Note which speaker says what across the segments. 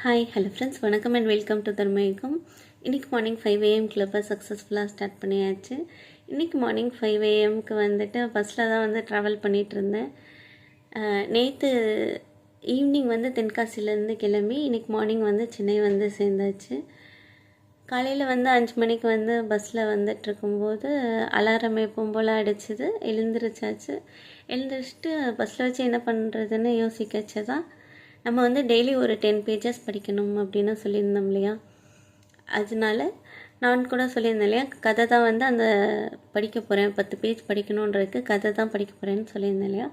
Speaker 1: Hi hello friends, வணக்கம் and welcome to தர்மயுகம். இன்றைக்கி morning 5 AM கிளப்பை சக்ஸஸ்ஃபுல்லாக ஸ்டார்ட் பண்ணியாச்சு. இன்றைக்கி மார்னிங் 5 AMக்கு வந்துட்டு பஸ்ஸில் தான் வந்து ட்ராவல் பண்ணிகிட்டு இருந்தேன். நேற்று ஈவினிங் வந்து தென்காசிலேருந்து கிளம்பி இன்றைக்கி மார்னிங் வந்து சென்னை வந்து சேர்ந்தாச்சு. காலையில் வந்து 5 மணிக்கு வந்து பஸ்ஸில் வந்துட்டுருக்கும்போது அலாரம் எப்பவும் போல் அடிச்சுது. எழுந்திரிச்சாச்சு. எழுந்திரிச்சிட்டு பஸ்ஸில் வச்சு என்ன பண்ணுறதுன்னு யோசிக்கச்சு தான் நம்ம வந்து டெய்லி ஒரு 10 பேஜஸ் படிக்கணும் அப்படின்னு சொல்லியிருந்தோம் இல்லையா. அதனால நான் கூட சொல்லியிருந்தேன் இல்லையா, கதை தான் வந்து அந்த படிக்க போகிறேன், 10 பேஜ் படிக்கணுன்றதுக்கு கதை தான் படிக்க போகிறேன்னு சொல்லியிருந்தேன் இல்லையா.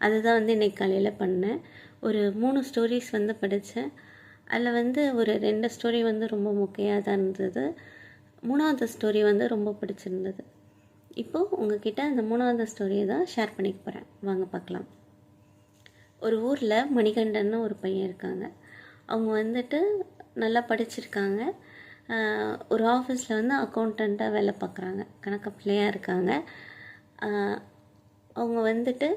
Speaker 1: அதுதான் வந்து இன்றைக்கி காலையில் பண்ணேன். ஒரு 3 ஸ்டோரிஸ் வந்து படித்தேன். அதில் வந்து ஒரு 2 ஸ்டோரி வந்து ரொம்ப முக்கியமாக தான் இருந்தது. 3வது ஸ்டோரி வந்து ரொம்ப பிடிச்சிருந்தது. இப்போது உங்ககிட்ட அந்த 3வது ஸ்டோரியை தான் ஷேர் பண்ணிக்க போகிறேன். வாங்க பார்க்கலாம். ஒரு ஊரில் மணிகண்டன் ஒரு பையன் இருக்காங்க. அவங்க வந்துட்டு நல்லா படிச்சிருக்காங்க. ஒரு ஆஃபீஸில் வந்து அக்கௌண்டண்ட்டாக வேலை பார்க்குறாங்க. கணக்கு பிள்ளையாக இருக்காங்க. அவங்க வந்துட்டு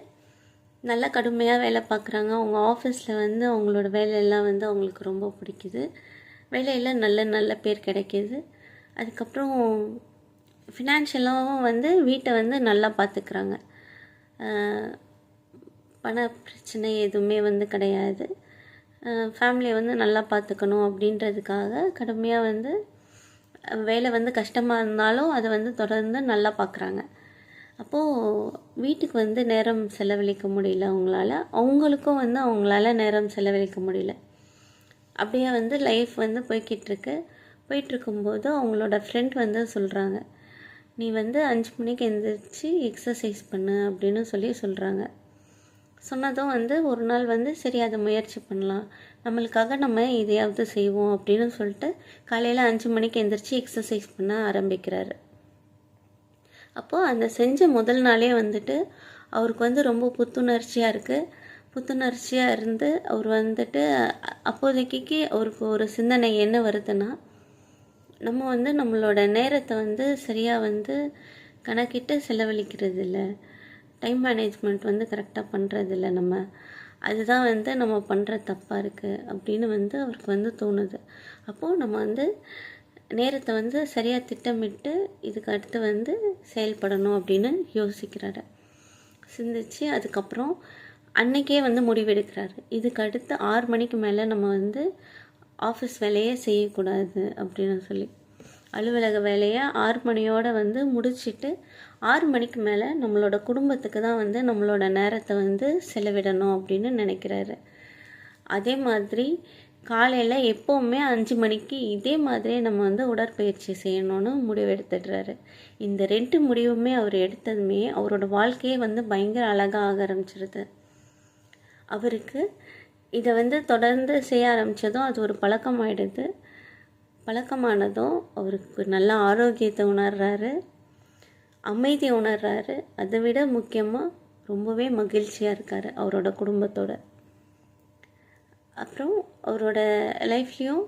Speaker 1: நல்லா கடுமையாக வேலை பார்க்குறாங்க. அவங்க ஆஃபீஸில் வந்து அவங்களோட வேலையெல்லாம் வந்து அவங்களுக்கு ரொம்ப பிடிக்குது. வேலையில் நல்ல நல்ல பேர் கிடைக்கிது. அதுக்கப்புறம் ஃபினான்ஷியலாகவும் வந்து வீட்டை வந்து நல்லா பார்த்துக்கிறாங்க. பண பிரச்சனை எதுவுமே வந்து கிடையாது. ஃபேமிலியை வந்து நல்லா பார்த்துக்கணும் அப்படின்றதுக்காக கடுமையாக வந்து வேலை வந்து கஷ்டமாக இருந்தாலும் அதை வந்து தொடர்ந்து நல்லா பார்க்குறாங்க. அப்போது வீட்டுக்கு வந்து நேரம் செலவழிக்க முடியல அவங்களால. அவங்களுக்கும் வந்து அவங்களால நேரம் செலவழிக்க முடியல. அப்படியே வந்து லைஃப் வந்து போயிட்டுருக்கும்போது அவங்களோட ஃப்ரெண்ட் வந்து சொல்கிறாங்க, நீ வந்து 5 மணிக்கு எழுந்திரிச்சு எக்ஸசைஸ் பண்ணு அப்படின்னு சொல்கிறாங்க. சொன்னதும் வந்து ஒரு நாள் வந்து சரி அதை முயற்சி பண்ணலாம், நம்மளுக்காக நம்ம இதையாவது செய்வோம் அப்படின்னு சொல்லிட்டு காலையில் 5 மணிக்கு எழுந்திரிச்சு எக்ஸசைஸ் பண்ண ஆரம்பிக்கிறாரு. அப்போது அந்த செஞ்ச முதல் நாளே வந்துட்டு அவருக்கு வந்து ரொம்ப புத்துணர்ச்சியாக இருந்து அவர் வந்துட்டு அப்போதைக்கு அவருக்கு ஒரு சிந்தனை என்ன வருதுன்னா, நம்ம வந்து நம்மளோட நேரத்தை வந்து சரியாக வந்து கணக்கிட்டு செலவழிக்கிறது இல்லை, டைம் மேனேஜ்மெண்ட் வந்து கரெக்டாக பண்ணுறதில்ல, அதுதான் வந்து நம்ம பண்ணுற தப்பாக இருக்குது அப்படின்னு வந்து அவருக்கு வந்து தோணுது. அப்போது நம்ம வந்து நேரத்தை வந்து சரியாக திட்டமிட்டு இதுக்கு அடுத்து வந்து செயல்படணும் அப்படின்னு யோசிக்கிறாரு. சிந்திச்சு அதுக்கப்புறம் அன்னைக்கே வந்து முடிவெடுக்கிறாரு, இதுக்கு அடுத்து 6 மணிக்கு மேலே நம்ம வந்து ஆஃபீஸ் வேலையே செய்யக்கூடாது அப்படின்னு சொல்லி அலுவலக வேலையை 6 மணியோடு வந்து முடிச்சுட்டு 6 மணிக்கு மேலே நம்மளோட குடும்பத்துக்கு தான் வந்து நம்மளோட நேரத்தை வந்து செலவிடணும் அப்படின்னு நினைக்கிறாரு. அதே மாதிரி காலையில் எப்போவுமே 5 மணிக்கு இதே மாதிரியே நம்ம வந்து உடற்பயிற்சி செய்யணும்னு முடிவெடுத்துடுறாரு. இந்த 2 முடிவுமே அவர் எடுத்ததுமே அவரோட வாழ்க்கையே வந்து பயங்கர அழகாக ஆக ஆரம்பிச்சிருது. அவருக்கு இதை வந்து தொடர்ந்து செய்ய ஆரம்பித்ததும் அது ஒரு பழக்கமாயிடுது. பழக்கமானதும் அவருக்கு நல்ல ஆரோக்கியத்தை உணர்றாரு, அமைதியை உணர்றாரு. அதை விட முக்கியமாக ரொம்பவே மகிழ்ச்சியாக இருக்கார் அவரோட குடும்பத்தோட. அப்புறம் அவரோட லைஃப்லேயும்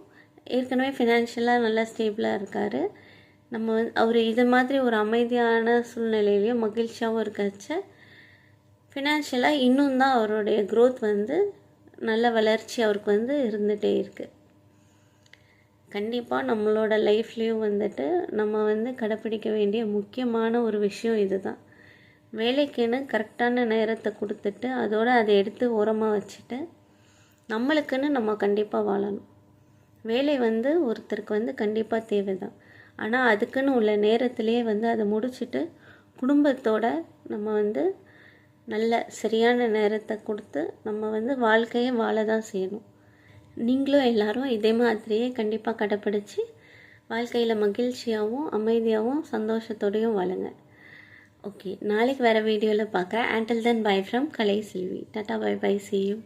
Speaker 1: ஏற்கனவே ஃபினான்ஷியலாக நல்லா ஸ்டேபிளாக இருக்கார். அவர் இது மாதிரி ஒரு அமைதியான சூழ்நிலையிலையும் மகிழ்ச்சியாகவும் இருக்கச்ச ஃபினான்ஷியலாக இன்னும் தான் அவருடைய க்ரோத் வந்து நல்ல வளர்ச்சி அவருக்கு வந்து இருந்துகிட்டே இருக்குது. கண்டிப்பாக நம்மளோட லைஃப்லேயும் வந்துட்டு நம்ம வந்து கடைப்பிடிக்க வேண்டிய முக்கியமான ஒரு விஷயம் இது தான். வேலைக்குன்னு கரெக்டான நேரத்தை கொடுத்துட்டு அதோடு அதை எடுத்து ஓரமாக வச்சுட்டு நம்மளுக்குன்னு நம்ம கண்டிப்பாக வாழணும். வேலை வந்து ஒருத்தருக்கு வந்து கண்டிப்பாக தேவை தான். ஆனால் அதுக்குன்னு உள்ள நேரத்திலே வந்து அதை முடிச்சுட்டு குடும்பத்தோடு நம்ம வந்து நல்ல சரியான நேரத்தை கொடுத்து நம்ம வந்து வாழ்க்கையை வாழ தான் செய்யணும். நீங்களும் எல்லோரும் இதே மாதிரியே கண்டிப்பாக கடைப்பிடிச்சி வாழ்க்கையில் மகிழ்ச்சியாகவும் அமைதியாகவும் சந்தோஷத்தோடையும் வாழுங்க. ஓகே, நாளைக்கு வேறு வீடியோவில் பார்க்குறேன். Until then, bye from Kalai Selvi. Tata, bye bye, see you.